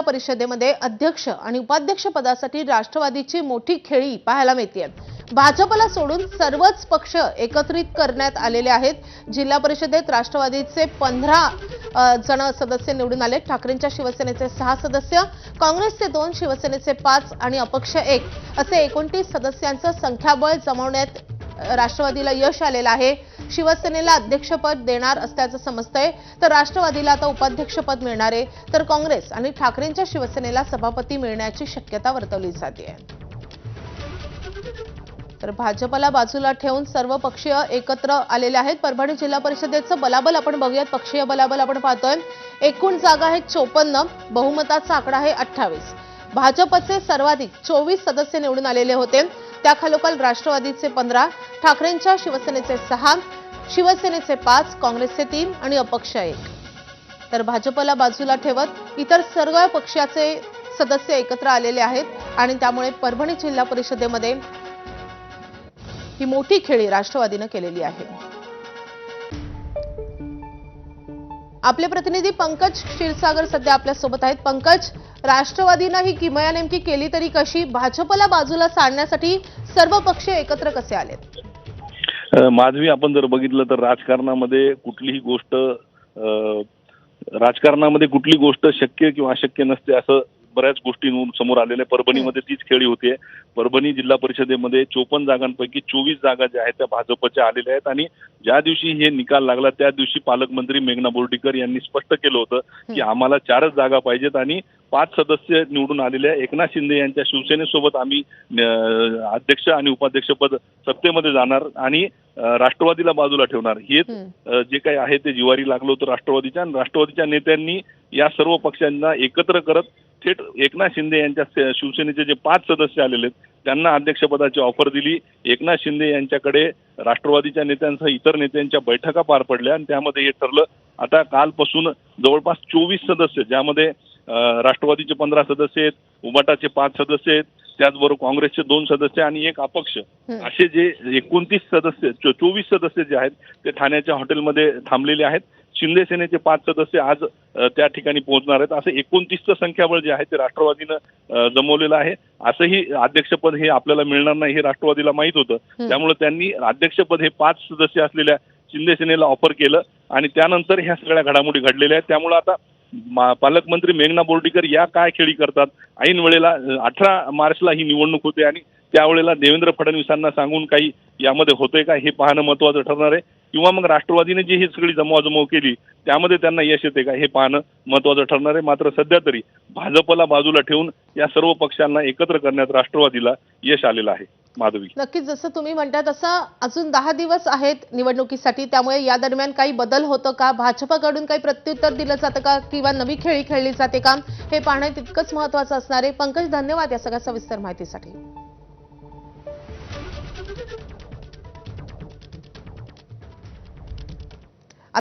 परिषदेमध्ये अध्यक्ष आणि उपाध्यक्ष पदासाठी राष्ट्रवादीची मोठी खेळी पाहायला मिळते। भाजपला सोडून सर्वच पक्ष एकत्रित करण्यात आलेले आहेत। जिल्हा परिषदेत राष्ट्रवादीचे 15 जण सदस्य निवडून आले। ठाकरेंच्या शिवसेनेचे 6 सदस्य, काँग्रेसचे 2, शिवसेनेचे 5 आणि अपक्ष 1 असे 29 सदस्यांचं संख्याबळ जमवण्यात राष्ट्रवादीला यश आलेलं आहे। शिवसेनेला अध्यक्षपद देणार असल्याचं समजतंय, तर राष्ट्रवादीला आता उपाध्यक्षपद मिळणार आहे, तर काँग्रेस आणि ठाकरेंच्या शिवसेनेला सभापती मिळण्याची शक्यता वर्तवली जाते। तर भाजपला बाजूला ठेवून सर्व पक्षीय एकत्र आलेले आहेत। परभणी जिल्हा परिषदेचं बलाबल आपण बघूयात। पक्षीय बलाबल आपण पाहतोय। एकूण जागा आहेत 54, बहुमताचा आकडा आहे 28। भाजपचे सर्वाधिक 24 सदस्य निवडून आलेले होते। त्याखालोखाल राष्ट्रवादीचे 15, ठाकरेंच्या शिवसेनेचे 6, शिवसेनेचे 5, काँग्रेसचे 3 आणि अपक्ष 1। तर भाजपला बाजूला ठेवत इतर सर्व पक्षाचे सदस्य एकत्र आलेले आहेत आणि त्यामुळे परभणी जिल्हा परिषदेमध्ये ही मोठी खेळी राष्ट्रवादीने केलेली आहे। आपले प्रतिनिधी पंकज क्षीरसागर सध्या आपल्या सोबत आहेत। पंकज, राष्ट्रवादीने ही किमया नेमकी केली तरी कशी? भाजपला बाजूला सारण्यासाठी सर्व पक्ष एकत्र कसे आलेत? माधवी, आपण जर बघितलं तर राजकारणामध्ये कुठली गोष्ट शक्य किंवा अशक्य नसते असं बऱ्याच गोष्टींवरून समोर आलेल्या परभणीमध्ये तीच खेळी होते। परभणी जिल्हा परिषदेमध्ये 54 जागांपैकी 24 जागा ज्या आहेत त्या भाजपच्या आलेल्या आहेत आणि ज्या दिवशी हे निकाल लागला त्या दिवशी पालकमंत्री मेघना बोर्डीकर यांनी स्पष्ट केलं होतं की आम्हाला 4च जागा पाहिजेत आणि 5 सदस्य निवडून आलेल्या एकनाथ शिंदे यांच्या शिवसेनेसोबत आम्ही अध्यक्ष आणि उपाध्यक्षपद सत्तेमध्ये जाणार आणि राष्ट्रवादीला बाजूला ठेवणार। हे जे काही आहे ते जिवारी लागलं होतं राष्ट्रवादीच्या नेत्यांनी या सर्व पक्षांना एकत्र करत थेट एकनाथ शिंदे यांच्या शिवसेनेचे जे 5 सदस्य आलेले आहेत त्यांना अध्यक्षपदाची ऑफर दिली। एकनाथ शिंदे यांच्याकडे राष्ट्रवादीच्या नेत्यांसह इतर नेत्यांच्या बैठका पार पडल्या आणि त्यामध्ये हे ठरलं आता कालपासून जवळपास 24 सदस्य, ज्यामध्ये राष्ट्रवादीचे 15 सदस्य आहेत, उबाटाचे 5 सदस्य आहेत, त्याचबरोबर काँग्रेसचे 2 सदस्य आणि एक अपक्ष, असे जे 29 सदस्य 24 सदस्य जे आहेत ते ठाण्याच्या हॉटेलमध्ये थांबलेले आहेत। शिंदे सेनेचे 5 सदस्य आज त्या ठिकाणी पोहोचणार आहेत। असं 29चं संख्याबळ जे आहे ते राष्ट्रवादीनं जमवलेलं आहे। असंही अध्यक्षपद हे आपल्याला मिळणार नाही हे राष्ट्रवादीला माहित होतं, त्यामुळे त्यांनी अध्यक्षपद हे 5 सदस्य असलेल्या शिंदे सेनेला ऑफर केलं आणि त्यानंतर ह्या सगळ्या घडामोडी घडलेल्या आहेत। त्यामुळे आता पालकमंत्री मेघना बोर्डीकर या काय खेळी करतात, ऐन वेळेला 18 मार्चला ही निवडणूक होते आणि त्यावेळेला देवेंद्र फडणवीसांना सांगून काही यामध्ये होतंय का हे पाहणं महत्त्वाचं ठरणार आहे, किंवा मग राष्ट्रवादीने जी ही सगळी जमवाजमव केली त्यामध्ये त्यांना यश येते का हे पाहणं महत्त्वाचं ठरणार आहे। मात्र सध्या तरी भाजपला बाजूला ठेवून या सर्व पक्षांना एकत्र करण्यात राष्ट्रवादीला यश आलेलं आहे। माधवी, नक्कीच जसं तुम्ही म्हणता तसं अजून 10 दिवस आहेत निवडणुकीसाठी, त्यामुळे या दरम्यान काही बदल होतं का? भाजपकडून काही प्रत्युत्तर दिलं जातं का किंवा नवी खेळी खेळली जाते का? हे पाहणं तितकंच महत्त्वाचं असणार आहे। पंकज, धन्यवाद या सगळ्या सविस्तर माहितीसाठी।